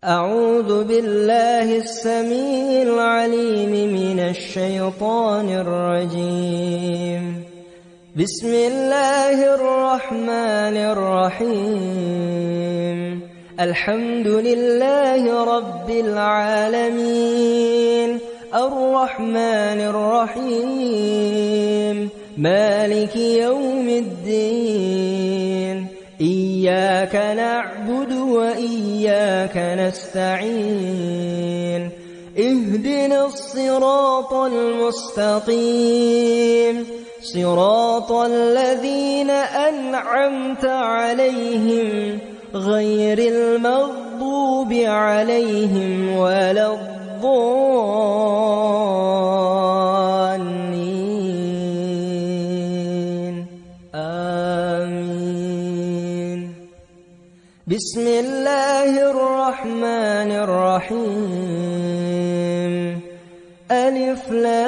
أعوذ بالله السميع العليم من الشيطان الرجيم. بسم الله الرحمن الرحيم. الحمد لله رب العالمين الرحمن الرحيم مالك يوم الدين إياك نعبد وإياك نستعين اهدنا الصراط المستقيم صراط الذين أنعمت عليهم غير المغضوب عليهم ولا الضالين آمين. بسم الله الرحمن الرحيم. ألف لام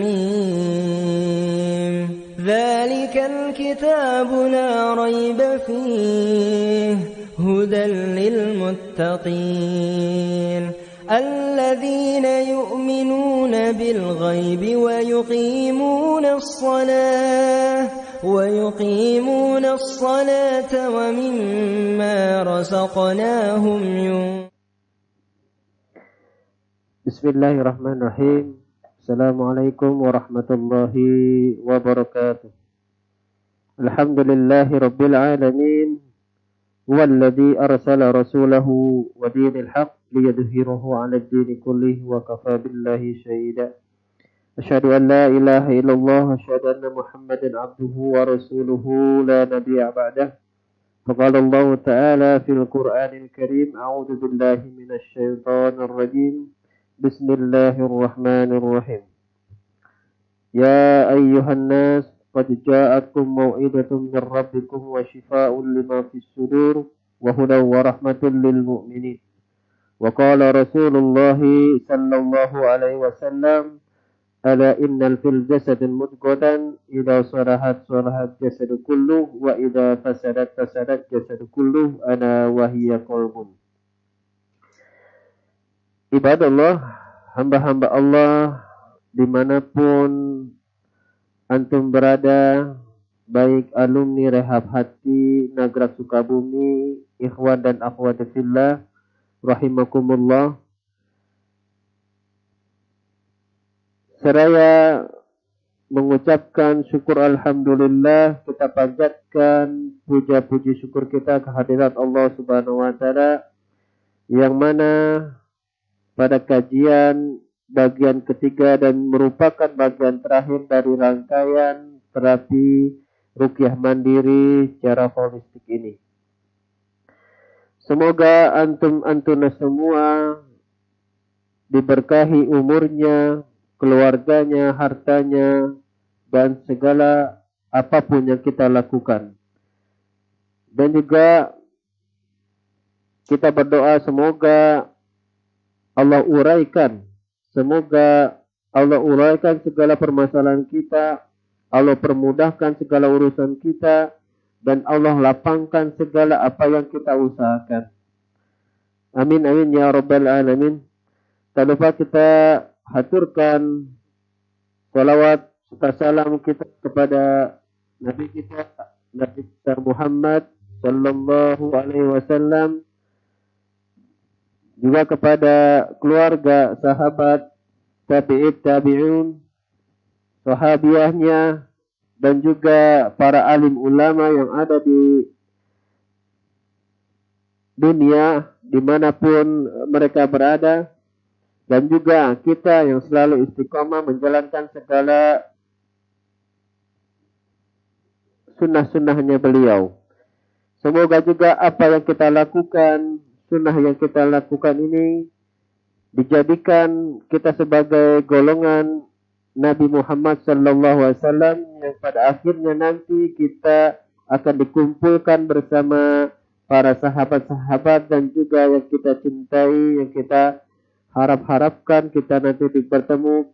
ميم. ذلك الكتاب لا ريب فيه هدى للمتقين الذين يؤمنون بالغيب ويقيمون الصلاة ومما رزقناهم ينفقون. Bismillahirrahmanirrahim. Assalamualaikum warahmatullahi wabarakatuh. Alhamdulillahi rabbil alamin. Huwallazi arsala rasulahu wa dinil haqq liyudhhirahu 'ala ad-dini kullihi wa kafaa billahi shahida. Asyhadu an la ilaha illallah wa asyhadu anna Muhammadan 'abduhu wa rasuluhu la nabiyya ba'dahu. Faqala Allah ta'ala fil Qur'anil Karim, a'udzu billahi minasy syaithanir rajim. Bismillahirrahmanirrahim. Ya ayyuhan nas qad ja'akum mau'izatun min rabbikum wa shifaa'un lima fis sudur wa hudan wa rahmatun lil mu'minin. Wa qala Rasulullah sallallahu alaihi wasallam, ala innal fil jasadi mudghatan idza salahat salahat jasadu kulluh wa idza fasadat fasadat jasadu kulluh ana wa hiya qalbun. Ibadallah, hamba-hamba Allah dimanapun antum berada, baik alumni Rehab Hati Nagrak Sukabumi, ikhwan dan akhwat fillah rahimakumullah. Seraya mengucapkan syukur alhamdulillah, kita panjatkan puja-puji syukur kita kehadirat Allah Subhanahu wa taala, yang mana pada kajian bagian ketiga dan merupakan bagian terakhir dari rangkaian terapi ruqyah mandiri secara holistik ini. Semoga antum-antuna semua diberkahi umurnya, keluarganya, hartanya, dan segala apapun yang kita lakukan. Dan juga kita berdoa semoga Allah uraikan segala permasalahan kita, Allah permudahkan segala urusan kita, dan Allah lapangkan segala apa yang kita usahakan. Amin amin ya rabbal alamin. Tak lupa kita haturkan salawat serta salam kita kepada Nabi kita Muhammad sallallahu alaihi wasallam, juga kepada keluarga, sahabat, tabi'un, sahabiahnya, dan juga para alim ulama yang ada di dunia dimanapun mereka berada, dan juga kita yang selalu istiqomah menjalankan segala sunnah-sunnahnya beliau. Semoga juga apa yang kita lakukan, sunnah yang kita lakukan ini dijadikan kita sebagai golongan Nabi Muhammad sallallahu alaihi wasallam, yang pada akhirnya nanti kita akan dikumpulkan bersama para sahabat-sahabat dan juga yang kita cintai, yang kita harapkan kita nanti bertemu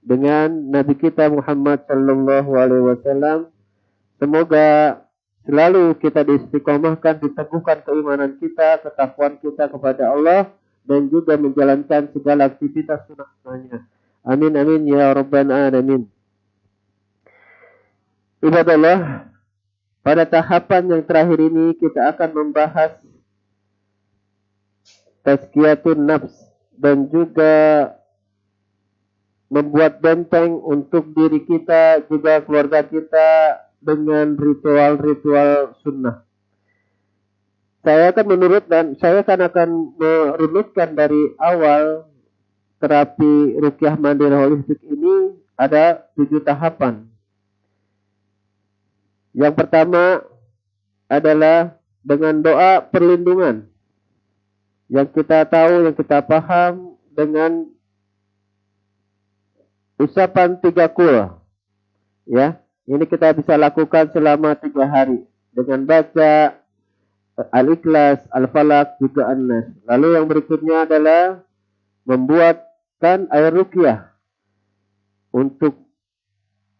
dengan Nabi kita Muhammad sallallahu alaihi wasallam. Semoga selalu kita diistiqomahkan, diteguhkan keimanan kita, ketakwaan kita kepada Allah, dan juga menjalankan segala aktivitas sunnah-sunnahnya. Amin amin ya rabbal alamin. Ibadallah, pada tahapan yang terakhir ini kita akan membahas tazkiyatun nafs dan juga membuat benteng untuk diri kita juga keluarga kita dengan ritual-ritual sunnah. Saya akan merunutkan dari awal terapi ruqyah mandiri holistik ini ada 7 tahapan. Yang pertama adalah dengan doa perlindungan. Yang kita tahu, yang kita paham dengan ucapan 3 qul. Ya, ini kita bisa lakukan selama 3 hari dengan baca Al-Ikhlas, Al-Falaq, juga An-Nas. Lalu yang berikutnya adalah membuatkan air ruqyah untuk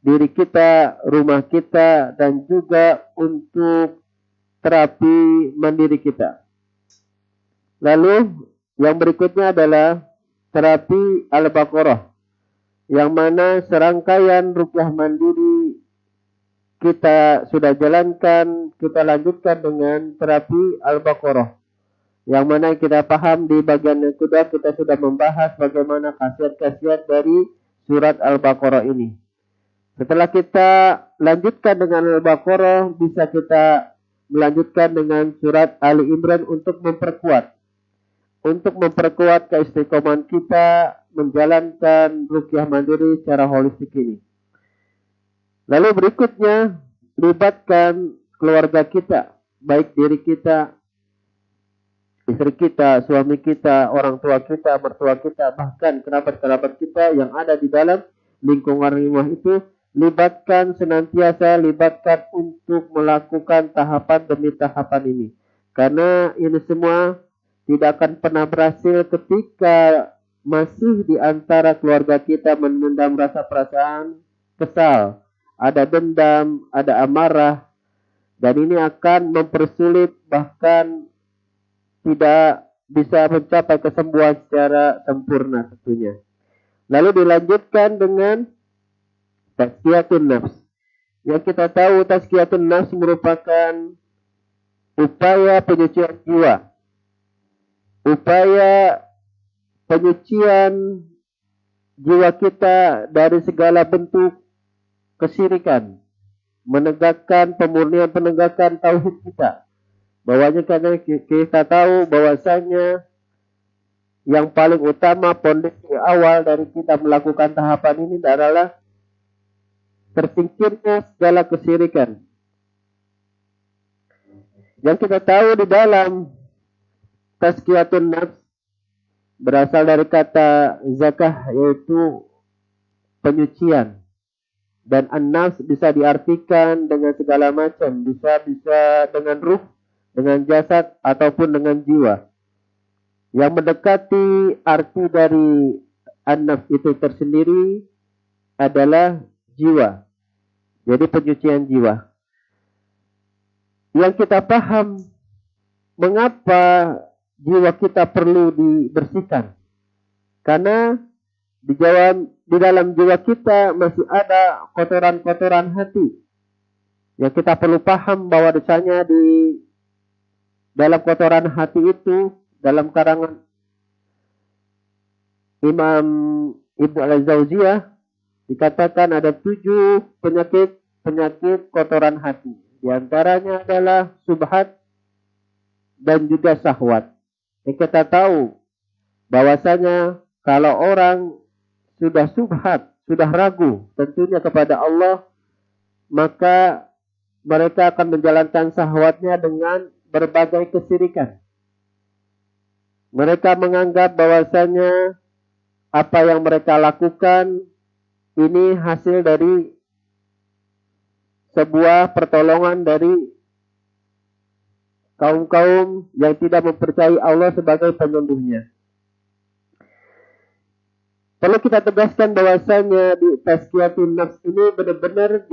diri kita, rumah kita, dan juga untuk terapi mandiri kita. Lalu yang berikutnya adalah terapi Al-Baqarah, yang mana serangkaian ruqyah mandiri kita sudah jalankan, kita lanjutkan dengan terapi Al-Baqarah, yang mana kita paham di bagian yang kedua kita sudah membahas bagaimana khasiat-khasiat dari surat Al-Baqarah ini. Setelah kita lanjutkan dengan Al-Baqarah, bisa kita melanjutkan dengan surat Ali Imran untuk memperkuat keistiqomahan kita menjalankan ruqyah mandiri secara holistik ini. Lalu berikutnya, libatkan keluarga kita, baik diri kita, istri kita, suami kita, orang tua kita, mertua kita, bahkan kerabat-kerabat kita yang ada di dalam lingkungan rumah itu, libatkan untuk melakukan tahapan demi tahapan ini. Karena ini semua tidak akan pernah berhasil ketika masih di antara keluarga kita memendam rasa perasaan kesal, ada dendam, ada amarah, dan ini akan mempersulit, bahkan tidak bisa mencapai kesembuhan secara sempurna tentunya. Lalu dilanjutkan dengan tazkiyatun nafs. Yang kita tahu tazkiyatun nafs merupakan upaya penyucian jiwa. Upaya penyucian jiwa kita dari segala bentuk kesyirikan. Menegakkan penegakan tauhid kita. Bahwanya karena kita tahu bahwasanya yang paling utama, pondasi awal dari kita melakukan tahapan ini adalah tersingkirnya segala kesyirikan. Yang kita tahu di dalam tazkiyatun nafs berasal dari kata zakah, yaitu penyucian. Dan an-nafs bisa diartikan dengan segala macam, bisa dengan ruh, dengan jasad, ataupun dengan jiwa. Yang mendekati arti dari an-nafs itu tersendiri adalah jiwa. Jadi penyucian jiwa. Yang kita paham mengapa jiwa kita perlu dibersihkan. Karena di dalam jiwa kita masih ada kotoran-kotoran hati. Yang kita perlu paham bahwa desanya di dalam kotoran hati itu, dalam karangan Imam Ibnu Al-Zawziyah, dikatakan ada 7 penyakit kotoran hati. Di antaranya adalah subhat dan juga syahwat. Yang kita tahu bahwasanya kalau orang sudah subhat, sudah ragu tentunya kepada Allah, maka mereka akan menjalankan syahwatnya dengan berbagai kesyirikan. Mereka menganggap bahwasanya apa yang mereka lakukan ini hasil dari sebuah pertolongan dari kaum-kaum yang tidak mempercayai Allah sebagai penyembuhnya. Perlu kita tegaskan bahwasanya di tazkiyatun nafs ini benar-benar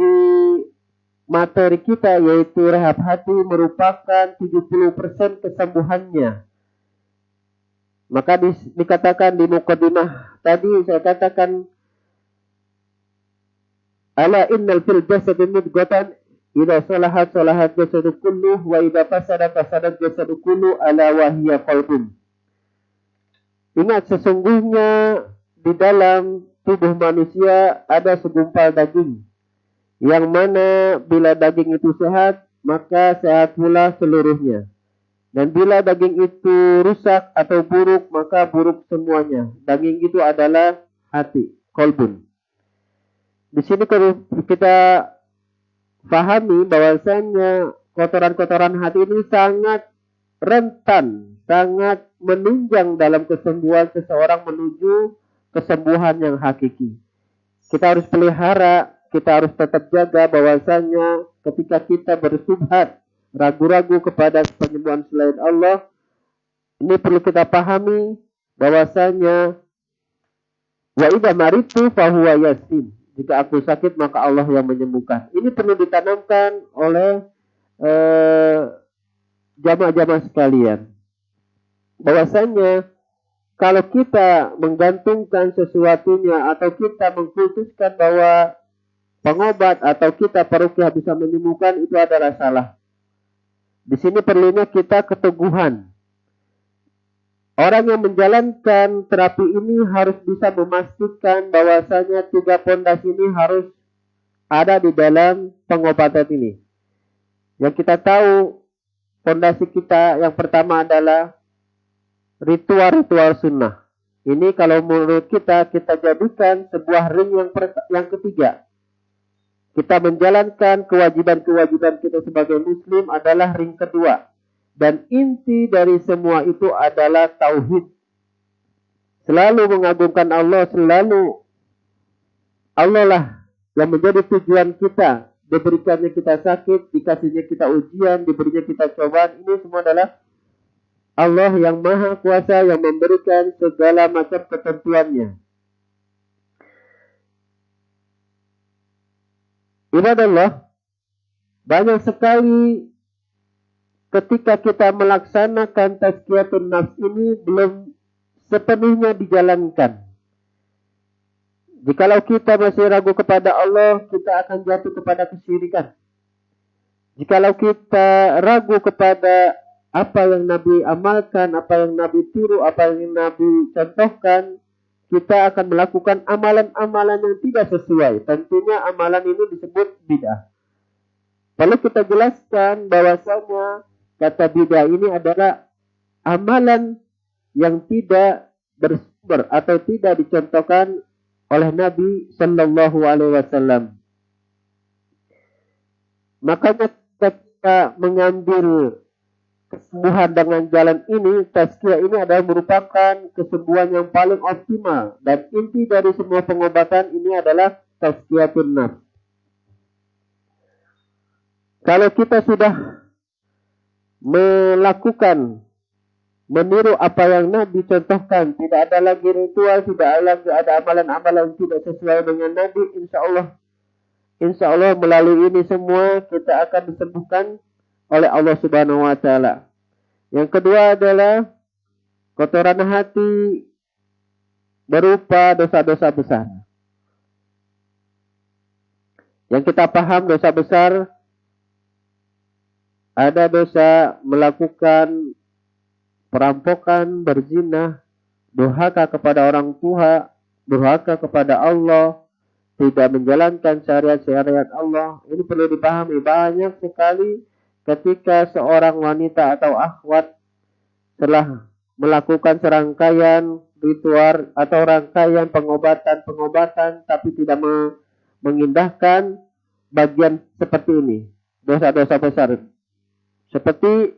materi kita, yaitu rehab hati, merupakan 70% kesembuhannya. Maka dikatakan di mukadimah tadi, saya katakan, ala innal fil jasadi mudghatan idza salahat salahat jasadu kulluh wa idza fasadat jasadu kulluh ala wa hiya qalbun. Ingat, sesungguhnya di dalam tubuh manusia ada segumpal daging, yang mana bila daging itu sehat, maka sehat pula seluruhnya. Dan bila daging itu rusak atau buruk, maka buruk semuanya. Daging itu adalah hati, qalbun. Di sini kalau kita pahami bahwasanya kotoran-kotoran hati ini sangat rentan, sangat menunjang dalam kesembuhan seseorang menuju kesembuhan yang hakiki. Kita harus pelihara, kita harus tetap jaga bahwasanya ketika kita bersubhat, ragu-ragu kepada penyembuhan selain Allah, ini perlu kita pahami bahwasanya wa idza maritu fahuwa yasmin. Jika aku sakit, maka Allah yang menyembuhkan. Ini perlu ditanamkan oleh jamaah-jamaah sekalian. Bahwasanya kalau kita menggantungkan sesuatunya atau kita mengkultuskan bahwa pengobat atau kita peruqyah bisa menyembuhkan, itu adalah salah. Di sini perlunya kita keteguhan. Orang yang menjalankan terapi ini harus bisa memastikan bahwasanya 3 pondasi ini harus ada di dalam pengobatan ini. Yang kita tahu, pondasi kita yang pertama adalah ritual-ritual sunnah. Ini kalau menurut kita jadikan sebuah ring yang ketiga. Kita menjalankan kewajiban-kewajiban kita sebagai muslim adalah ring kedua. Dan inti dari semua itu adalah tauhid. Selalu mengagungkan Allah, selalu Allah lah yang menjadi tujuan kita. Diberikannya kita sakit, dikasihnya kita ujian, diberinya kita cobaan. Ini semua adalah Allah yang maha kuasa yang memberikan segala macam ketentuannya. Ibadallah, banyak sekali ketika kita melaksanakan tazkiyatun nafs ini belum sepenuhnya dijalankan. Jikalau kita masih ragu kepada Allah, kita akan jatuh kepada kesyirikan. Jikalau kita ragu kepada apa yang Nabi amalkan, apa yang Nabi tiru, apa yang Nabi contohkan, kita akan melakukan amalan-amalan yang tidak sesuai. Tentunya amalan ini disebut bid'ah. Perlu kita jelaskan bahwasanya kata bid'ah ini adalah amalan yang tidak bersumber atau tidak dicontohkan oleh Nabi Sallallahu Alaihi Wasallam. Makanya kita mengambil kesembuhan dengan jalan ini, tazkiyah ini adalah merupakan kesembuhan yang paling optimal. Dan inti dari semua pengobatan ini adalah tazkiyatun nafs. Kalau kita sudah meniru apa yang Nabi contohkan, tidak ada lagi ritual, tidak ada amalan-amalan yang tidak sesuai dengan Nabi, insya Allah melalui ini semua kita akan disembuhkan oleh Allah Subhanahu wa Ta'ala. Yang kedua adalah kotoran hati berupa dosa-dosa besar. Yang kita paham dosa besar, ada dosa melakukan perampokan, berzina, durhaka kepada orang tua, durhaka kepada Allah, tidak menjalankan syariat-syariat Allah. Ini perlu dipahami, banyak sekali ketika seorang wanita atau akhwat telah melakukan serangkaian ritual atau rangkaian pengobatan tapi tidak mengindahkan bagian seperti ini, dosa-dosa besar. Seperti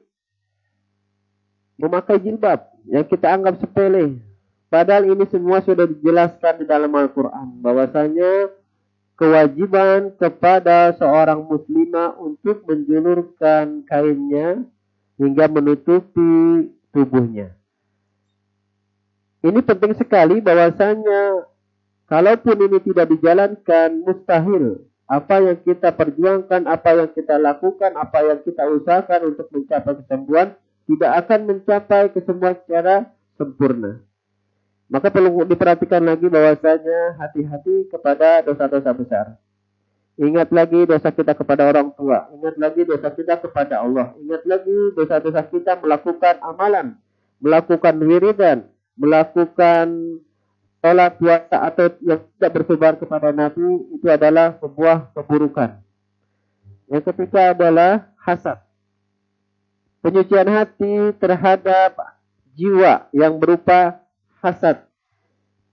memakai jilbab yang kita anggap sepele. Padahal ini semua sudah dijelaskan di dalam Al-Quran. Bahwasanya kewajiban kepada seorang muslimah untuk menjulurkan kainnya hingga menutupi tubuhnya. Ini penting sekali bahwasanya kalaupun ini tidak dijalankan, mustahil apa yang kita perjuangkan, apa yang kita lakukan, apa yang kita usahakan untuk mencapai kesembuhan, tidak akan mencapai kesembuhan secara sempurna. Maka perlu diperhatikan lagi bahwasanya hati-hati kepada dosa-dosa besar. Ingat lagi dosa kita kepada orang tua. Ingat lagi dosa kita kepada Allah. Ingat lagi dosa-dosa kita melakukan amalan, melakukan wiridan, melakukan sholat, puasa, atau yang tidak bersebar kepada Nabi, itu adalah sebuah keburukan. Yang ketiga adalah hasad. Penyucian hati terhadap jiwa yang berupa hasad.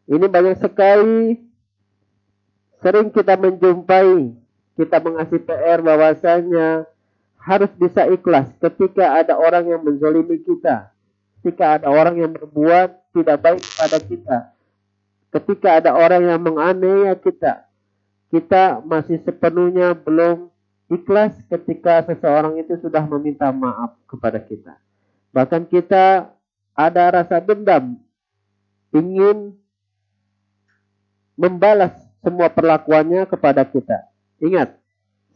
Ini banyak sekali sering kita menjumpai, kita mengasih PR bahwasanya harus bisa ikhlas ketika ada orang yang menzalimi kita, ketika ada orang yang berbuat tidak baik kepada kita, ketika ada orang yang menganiaya kita, kita masih sepenuhnya belum ikhlas ketika seseorang itu sudah meminta maaf kepada kita. Bahkan kita ada rasa dendam, ingin membalas semua perlakuannya kepada kita. Ingat,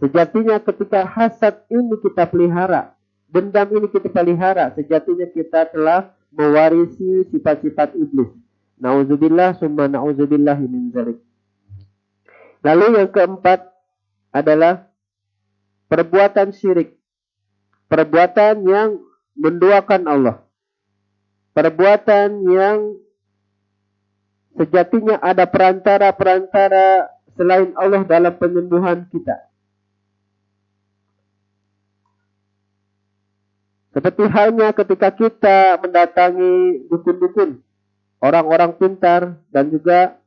sejatinya ketika hasad ini kita pelihara, dendam ini kita pelihara, sejatinya kita telah mewarisi sifat-sifat iblis. Nauzubillah summa nauzubillahi min dzalik. Lalu yang keempat adalah perbuatan syirik. Perbuatan yang menduakan Allah. Perbuatan yang sejatinya ada perantara-perantara selain Allah dalam penyembuhan kita. Seperti halnya ketika kita mendatangi dukun-dukun, orang-orang pintar, dan juga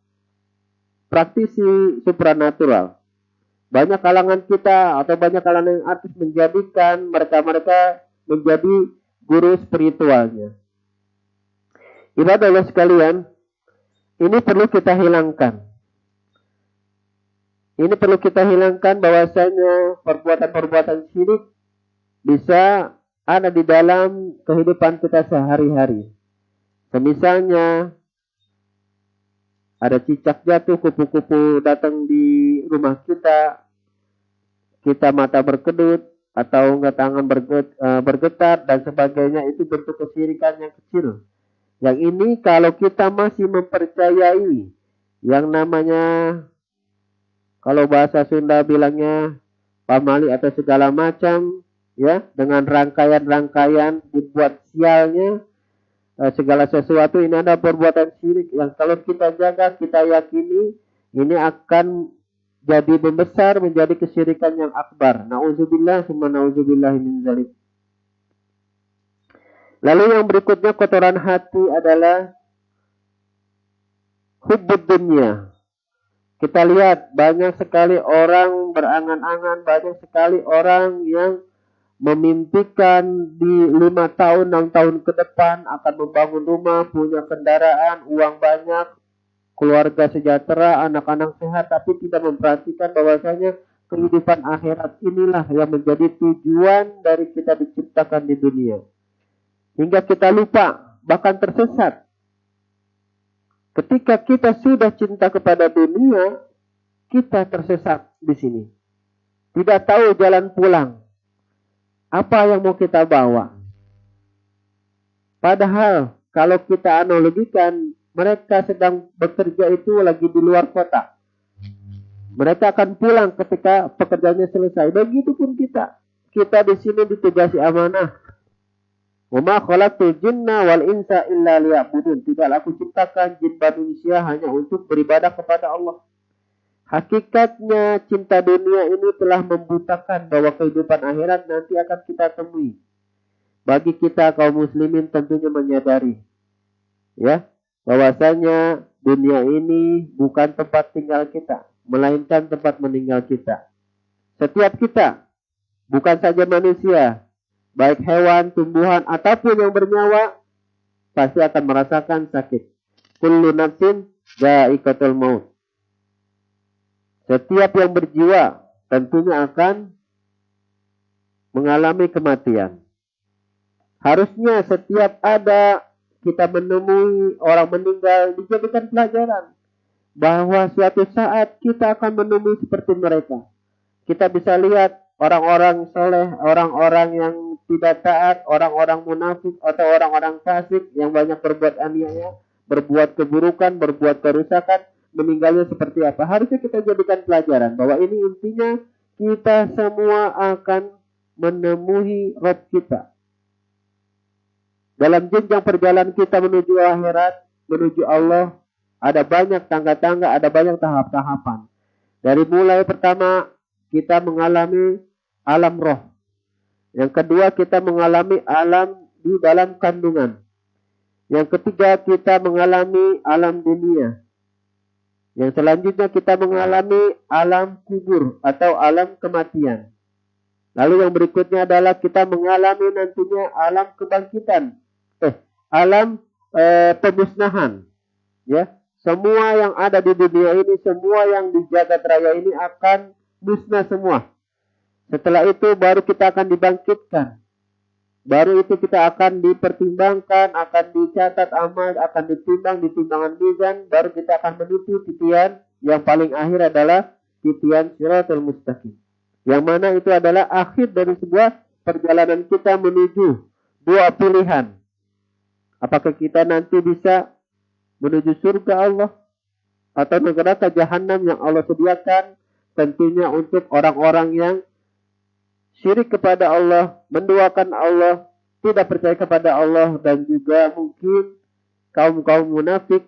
praktisi supranatural. Banyak kalangan kita atau banyak kalangan artis menjadikan mereka-mereka menjadi guru spiritualnya. Ibadah Allah sekalian, ini perlu kita hilangkan. Ini perlu kita hilangkan bahwasanya perbuatan-perbuatan syirik bisa ada di dalam kehidupan kita sehari-hari. Misalnya ada cicak jatuh, kupu-kupu datang di rumah kita, kita mata berkedut atau enggak tangan bergetar dan sebagainya, itu bentuk kesyirikan yang kecil. Yang ini kalau kita masih mempercayai yang namanya, kalau bahasa Sunda bilangnya pamali atau segala macam, ya, dengan rangkaian-rangkaian dibuat sialnya, segala sesuatu ini ada perbuatan syirik yang kalau kita jaga, kita yakini ini akan jadi membesar menjadi kesyirikan yang akbar. Nauzubillah summa nauzubillahi min dzalik. Lalu yang berikutnya kotoran hati adalah hubbud dunya. Kita lihat banyak sekali orang berangan-angan, banyak sekali orang yang memimpikan di 5 tahun, 6 tahun ke depan akan membangun rumah, punya kendaraan, uang banyak, keluarga sejahtera, anak-anak sehat, tapi tidak memperhatikan bahwasanya kehidupan akhirat inilah yang menjadi tujuan dari kita diciptakan di dunia. Hingga kita lupa, bahkan tersesat. Ketika kita sudah cinta kepada dunia, kita tersesat di sini. Tidak tahu jalan pulang. Apa yang mau kita bawa? Padahal kalau kita analogikan, mereka sedang bekerja itu lagi di luar kota. Mereka akan pulang ketika pekerjaannya selesai. Begitupun kita. Kita di sini ditugasi amanah. Wa ma khalaqtul jinna wal insa illa liya'budun. Tidaklah aku ciptakan jin manusia hanya untuk beribadah kepada Allah. Hakikatnya cinta dunia ini telah membutakan bahwa kehidupan akhirat nanti akan kita temui. Bagi kita kaum muslimin tentunya menyadari, ya, bahwasanya dunia ini bukan tempat tinggal kita, melainkan tempat meninggal kita. Setiap kita, bukan saja manusia, baik hewan, tumbuhan, ataupun yang bernyawa, pasti akan merasakan sakit. Kullu nafsin dha'iqatul maut. Setiap yang berjiwa tentunya akan mengalami kematian. Harusnya setiap ada kita menemui orang meninggal dijadikan pelajaran bahwa suatu saat kita akan menemui seperti mereka. kita bisa lihat orang-orang soleh, orang-orang yang tidak taat, orang-orang munafik atau orang-orang fasik yang banyak berbuat aniaya, berbuat keburukan, berbuat kerusakan, meninggalnya seperti apa. Harusnya kita jadikan pelajaran bahwa ini intinya kita semua akan menemui Rabb kita. Dalam jenjang perjalanan kita menuju akhirat, menuju Allah, ada banyak tangga-tangga, ada banyak tahap-tahapan. Dari mulai pertama, kita mengalami alam roh. Yang kedua, kita mengalami alam di dalam kandungan. Yang ketiga, kita mengalami alam dunia. Yang selanjutnya, kita mengalami alam kubur atau alam kematian. Lalu yang berikutnya adalah kita mengalami nantinya alam kebangkitan. Alam pemusnahan. Ya, semua yang ada di dunia ini, semua yang di jagat raya ini akan musnah semua. Setelah itu baru kita akan dibangkitkan. Baru itu kita akan dipertimbangkan, akan dicatat amal, akan ditimbang di timbangan mizan, baru kita akan menuju titian yang paling akhir adalah titian Shiratal Mustaqim. Yang mana itu adalah akhir dari sebuah perjalanan kita menuju dua pilihan. Apakah kita nanti bisa menuju surga Allah atau neraka jahanam yang Allah sediakan, tentunya untuk orang-orang yang syirik kepada Allah, menduakan Allah, tidak percaya kepada Allah, dan juga mungkin kaum-kaum munafik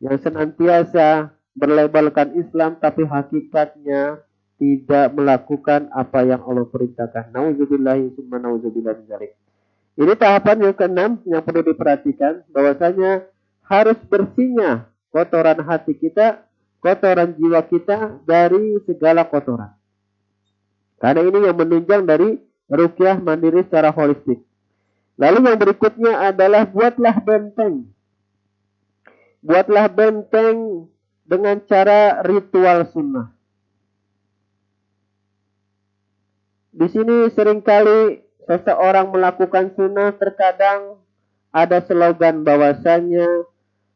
yang senantiasa berlabelkan Islam tapi hakikatnya tidak melakukan apa yang Allah perintahkan. Nauzubillahi summa nauzubillah min dzalik. Ini tahapan yang keenam yang perlu diperhatikan, bahwasanya harus bersihnya kotoran hati kita, kotoran jiwa kita dari segala kotoran. Karena ini yang menunjang dari ruqyah mandiri secara holistik. Lalu yang berikutnya adalah buatlah benteng. Buatlah benteng dengan cara ritual sunnah. Di sini seringkali seseorang melakukan sunnah, terkadang ada slogan bahwasanya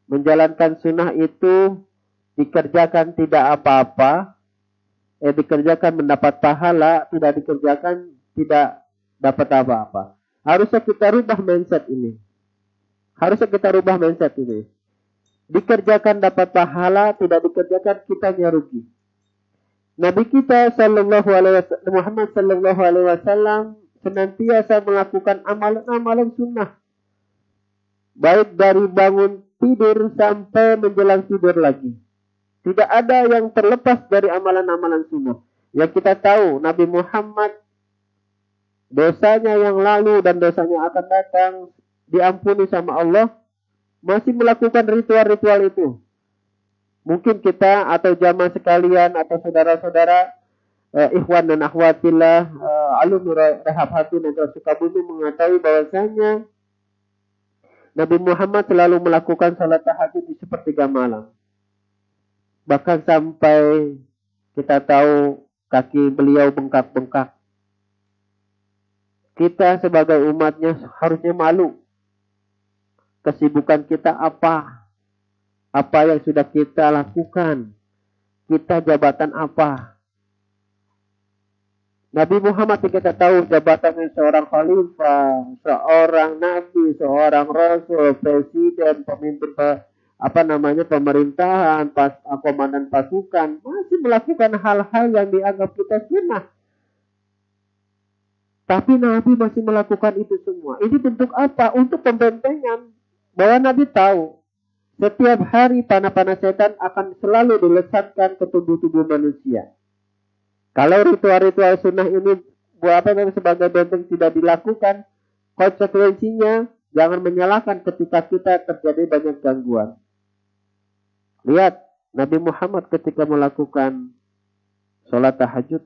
menjalankan sunnah itu dikerjakan tidak apa-apa, dikerjakan mendapat pahala, tidak dikerjakan tidak dapat apa-apa. Harusnya kita rubah mindset ini. Dikerjakan dapat pahala, tidak dikerjakan kitanya rugi. Nabi kita Muhammad sallallahu alaihi wasallam senantiasa melakukan amalan-amalan sunnah. Baik dari bangun tidur sampai menjelang tidur lagi. Tidak ada yang terlepas dari amalan-amalan sunnah. Yang kita tahu, Nabi Muhammad, dosanya yang lalu dan dosanya akan datang, diampuni sama Allah, masih melakukan ritual-ritual itu. Mungkin kita atau jamaah sekalian atau saudara-saudara, ikhwan dan akhwatillah, alumni Rehab Hati Negara Sukabumi mengetahui bahwasanya Nabi Muhammad selalu melakukan salat tahajud di sepertiga malam. Bahkan sampai kita tahu kaki beliau bengkak-bengkak. Kita sebagai umatnya harusnya malu. Kesibukan kita apa? Apa yang sudah kita lakukan? Kita jabatan apa? Nabi Muhammad yang kita tahu jabatannya seorang khalifah, seorang nabi, seorang rasul, presiden, pemimpin pemerintahan, komandan pasukan, masih melakukan hal-hal yang dianggap kita sunnah. Tapi Nabi masih melakukan itu semua. Ini bentuk apa? Untuk pembentengan. Bahwa Nabi tahu setiap hari panah-panah setan akan selalu dilesatkan ke tubuh-tubuh manusia. Kalau ritual-ritual sunnah ini sebagai benteng tidak dilakukan, konsekuensinya jangan menyalahkan ketika kita terjadi banyak gangguan. Lihat Nabi Muhammad ketika melakukan sholat tahajud,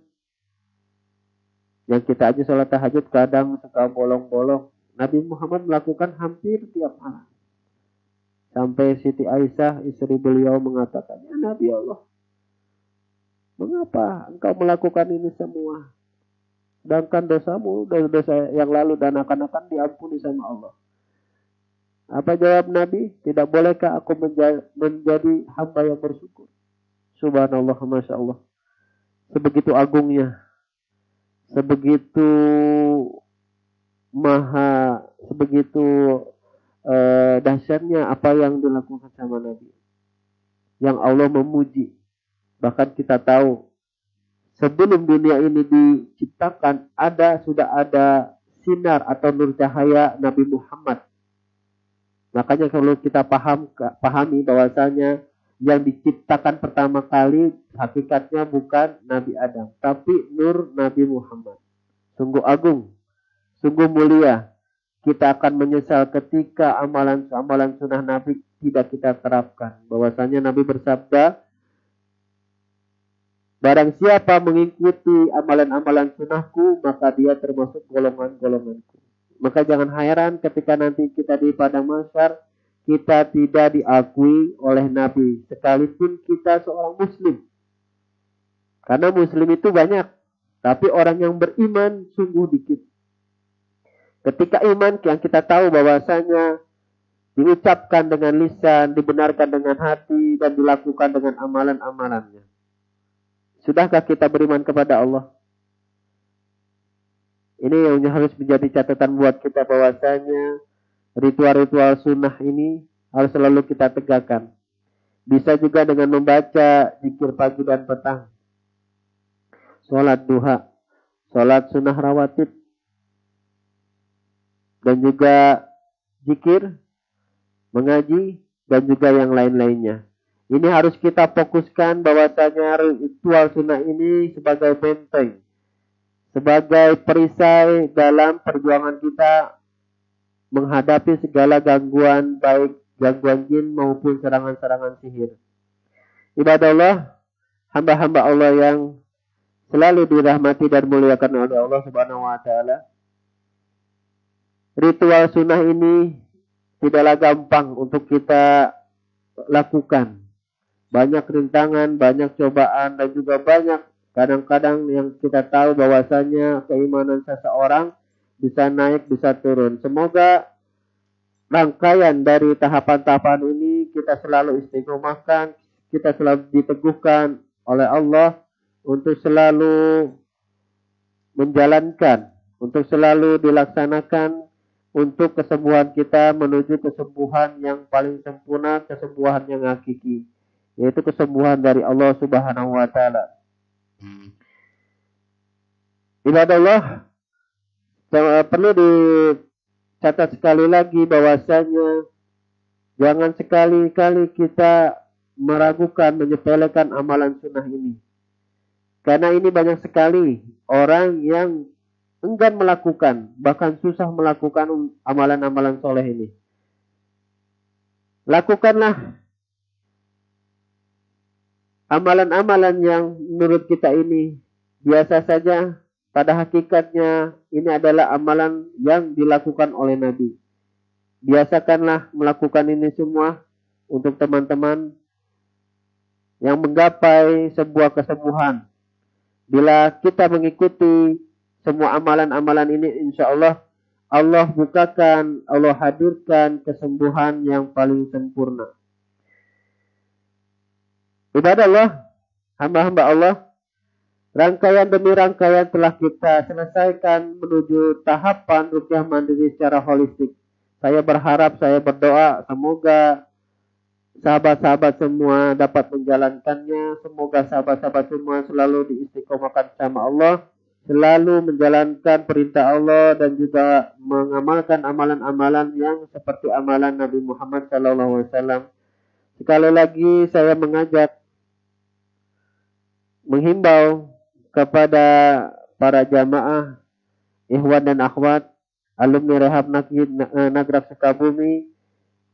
yang kita aja sholat tahajud kadang suka bolong-bolong, Nabi Muhammad melakukan hampir tiap malam. Sampai Siti Aisyah istri beliau mengatakan, ya Nabi Allah, mengapa engkau melakukan ini semua? Sedangkan dosamu, dosa yang lalu dan akan diampuni sama Allah. Apa jawab Nabi? Tidak bolehkah aku menjadi hamba yang bersyukur? Subhanallah, Masya Allah. sebegitu agungnya, sebegitu sebegitu dahsyatnya apa yang dilakukan sama Nabi. Yang Allah memuji. Bahkan kita tahu sebelum dunia ini diciptakan sudah ada sinar atau nur cahaya Nabi Muhammad. Makanya kalau kita pahami bahwasanya yang diciptakan pertama kali hakikatnya bukan Nabi Adam, tapi nur Nabi Muhammad. Sungguh agung, sungguh mulia. Kita akan menyesal ketika amalan-amalan sunnah Nabi tidak kita terapkan. Bahwasanya Nabi bersabda, barang siapa mengikuti amalan-amalan sunnahku, maka dia termasuk golongan-golonganku. Maka jangan heran ketika nanti kita di padang mahsyar, kita tidak diakui oleh Nabi, sekalipun kita seorang muslim. Karena muslim itu banyak, tapi orang yang beriman sungguh dikit. Ketika iman yang kita tahu bahwasanya diucapkan dengan lisan, dibenarkan dengan hati, dan dilakukan dengan amalan-amalannya. Sudahkah kita beriman kepada Allah? Ini yang harus menjadi catatan buat kita bahwasanya ritual-ritual sunnah ini harus selalu kita tegakkan. Bisa juga dengan membaca zikir pagi dan petang. Sholat duha, sholat sunnah rawatib, dan juga zikir, mengaji, dan juga yang lain-lainnya. Ini harus kita fokuskan bahwasanya ritual sunnah ini sebagai benteng, sebagai perisai dalam perjuangan kita menghadapi segala gangguan, baik gangguan jin maupun serangan-serangan sihir. Ibadah Allah, hamba-hamba Allah yang selalu dirahmati dan muliakan oleh Allah Subhanahu wa Ta'ala. Ritual sunnah ini tidaklah gampang untuk kita lakukan. Banyak rintangan, banyak cobaan, dan juga banyak kadang-kadang yang kita tahu bahwasanya keimanan seseorang bisa naik, bisa turun. Semoga rangkaian dari tahapan-tahapan ini kita selalu istiqomahkan, kita selalu diteguhkan oleh Allah untuk selalu menjalankan, untuk selalu dilaksanakan, untuk kesembuhan kita menuju kesembuhan yang paling sempurna, kesembuhan yang hakiki, yaitu kesembuhan dari Allah Subhanahu wa Ta'ala. Ibadah Allah, perlu dicatat sekali lagi bahwasanya jangan sekali-kali kita meragukan, menyepelekan amalan sunnah ini. Karena ini banyak sekali orang yang enggan melakukan, bahkan susah melakukan amalan-amalan soleh ini. Lakukanlah amalan-amalan yang menurut kita ini biasa saja. Pada hakikatnya ini adalah amalan yang dilakukan oleh Nabi. Biasakanlah melakukan ini semua untuk teman-teman yang menggapai sebuah kesembuhan. Bila kita mengikuti semua amalan-amalan ini, insya Allah, Allah bukakan, Allah hadirkan kesembuhan yang paling sempurna. Ibadah Allah, hamba-hamba Allah, rangkaian demi rangkaian telah kita selesaikan menuju tahapan ruqyah mandiri secara holistik. Saya berharap, saya berdoa, semoga sahabat-sahabat semua dapat menjalankannya. Semoga sahabat-sahabat semua selalu diistiqomahkan sama Allah, selalu menjalankan perintah Allah dan juga mengamalkan amalan-amalan yang seperti amalan Nabi Muhammad SAW. Sekali lagi saya menghimbau kepada para jamaah, ikhwan dan akhwat, alumni Rehab Nagrag Sukabumi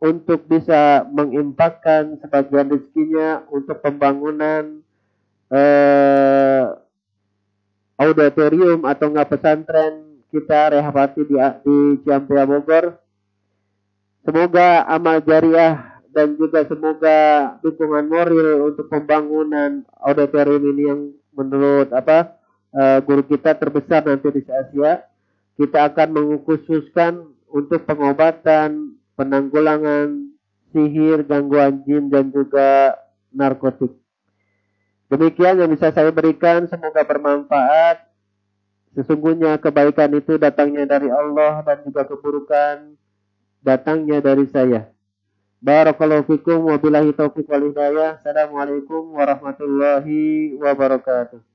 untuk bisa menginfakkan sebagian rezekinya untuk pembangunan auditorium atau pesantren kita Rehabati di Ciampea Bogor. Semoga amal jariah dan juga semoga dukungan moral untuk pembangunan auditorium ini yang menurut guru kita terbesar nanti di Asia, kita akan mengkhususkan untuk pengobatan, penanggulangan sihir, gangguan jin dan juga narkotik. Demikian yang bisa saya berikan, semoga bermanfaat. Sesungguhnya kebaikan itu datangnya dari Allah dan juga keburukan datangnya dari saya. Barakallahu fikum wa billahi taufiq wal hidayah. Assalamualaikum warahmatullahi wabarakatuh.